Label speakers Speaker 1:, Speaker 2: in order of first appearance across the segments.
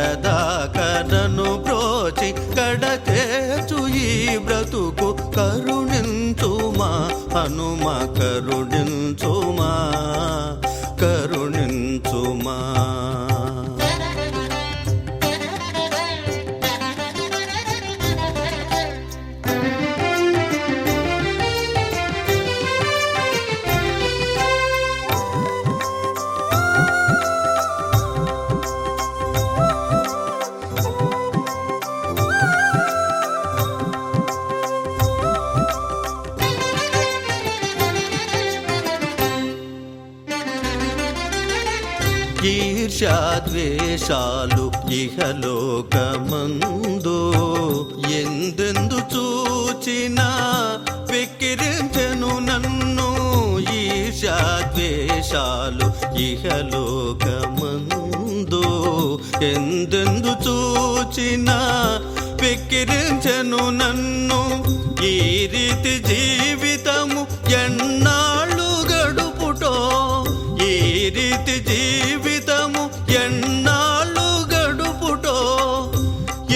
Speaker 1: కడదాకనను బ్రోచి కడతేచు ఈ బ్రతుకు కరుణించుమా హనుమ కరుణించుమా కరుణించుమా. ఈర్ష్యాద్వేషాలు ఇహలోకమందు ఎందెందు చూచినా వెక్కిరించెను నన్ను. ఈర్ష్యాద్వేషాలు ఇహలోకమందు ఎందెందు చూచినా వెక్కిరించెను నన్ను. ఈ రీతి జీవితము ఎన్నాళ్ళు గడుపుటో, ఈ రీతి జీవితము ఎన్నాళ్ళు గడుపుటో,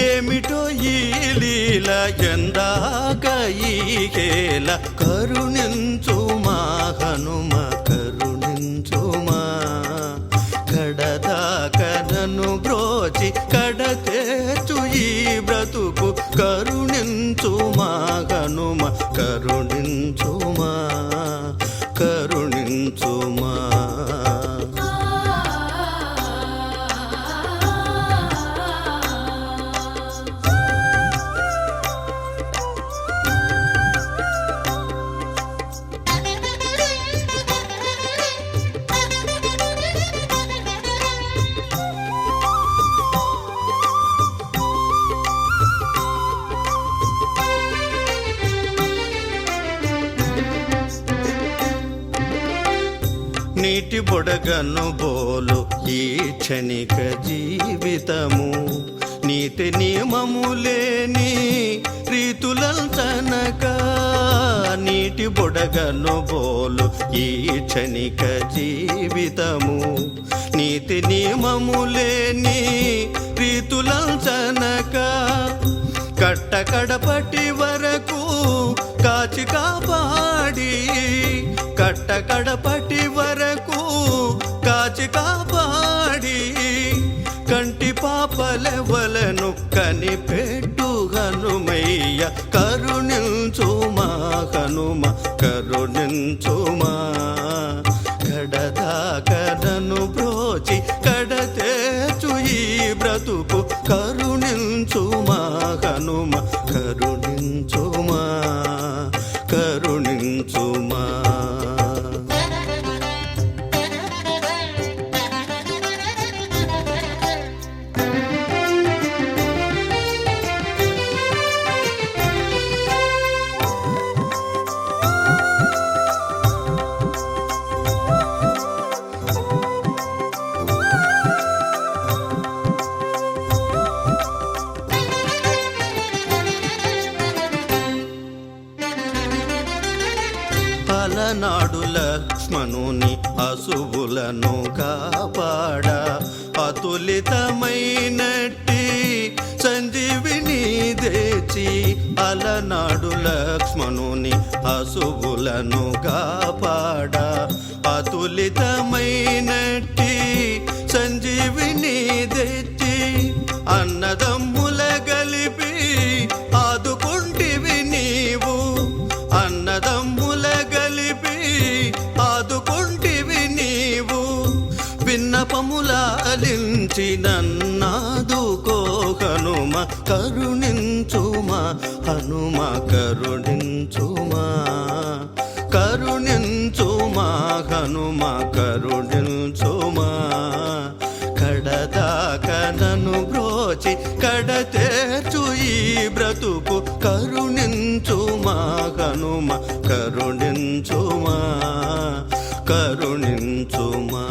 Speaker 1: ఏమిటో ఈ లీల ఎందాక ఈ హేళ. కరుణించుమా హనుమ కరుణించుమా కడదాకనను బ్రోచి కడతేచు ఈ బ్రతుకు కరుణించుమా హనుమ కరుణించుమా కరుణించుమా. నీటి బొడగను బోలు ఈ క్షణిక జీవితము, నీతి నియమములేని రీతులంచనక. నీటి బొడగను బోలు ఈ క్షణిక జీవితము, నీతి నియమములేని రీతులంచనక. కట్టకడపటి వరకు కాచి కాపాడి, కట్టకడపటి వరకు కాచి కాపాడి, కంటి పాపలెవలను కనిపెట్టు హనుమయ్య కరుణించుమా హనుమ కరుణించుమా. కడదాకనను బ్రోచి కడతేచు ఈ బ్రతుకు కరుణించుమా హనుమ కరుణించుమా కరుణించుమా. అలనాడు లక్ష్మణుని అశువులను కాపాడ, అతులితమైనట్టి సంజీవిని తెచ్చి. అలనాడు లక్ష్మణుని అశువులను కాపాడ, అతులితమైనట్టి సంజీవిని తెచ్చి. అన్నదమ్ముల గలిపి ఆదుకుంటివి నీవు, అన్నదమ్ముల గలిపి ఆదుకుంటివి నీవు. విన్నపములాలించి నన్నాదుకో హనుమ కరుణించుమా హనుమ కరుణించుమా కరుణించుమా హనుమ కరుణించుమా. కడదాకనను బ్రోచి కడతేచు ఈ బ్రతుకు కరుణించుమా హనుమ కరుణించుమా కరుణించుమా.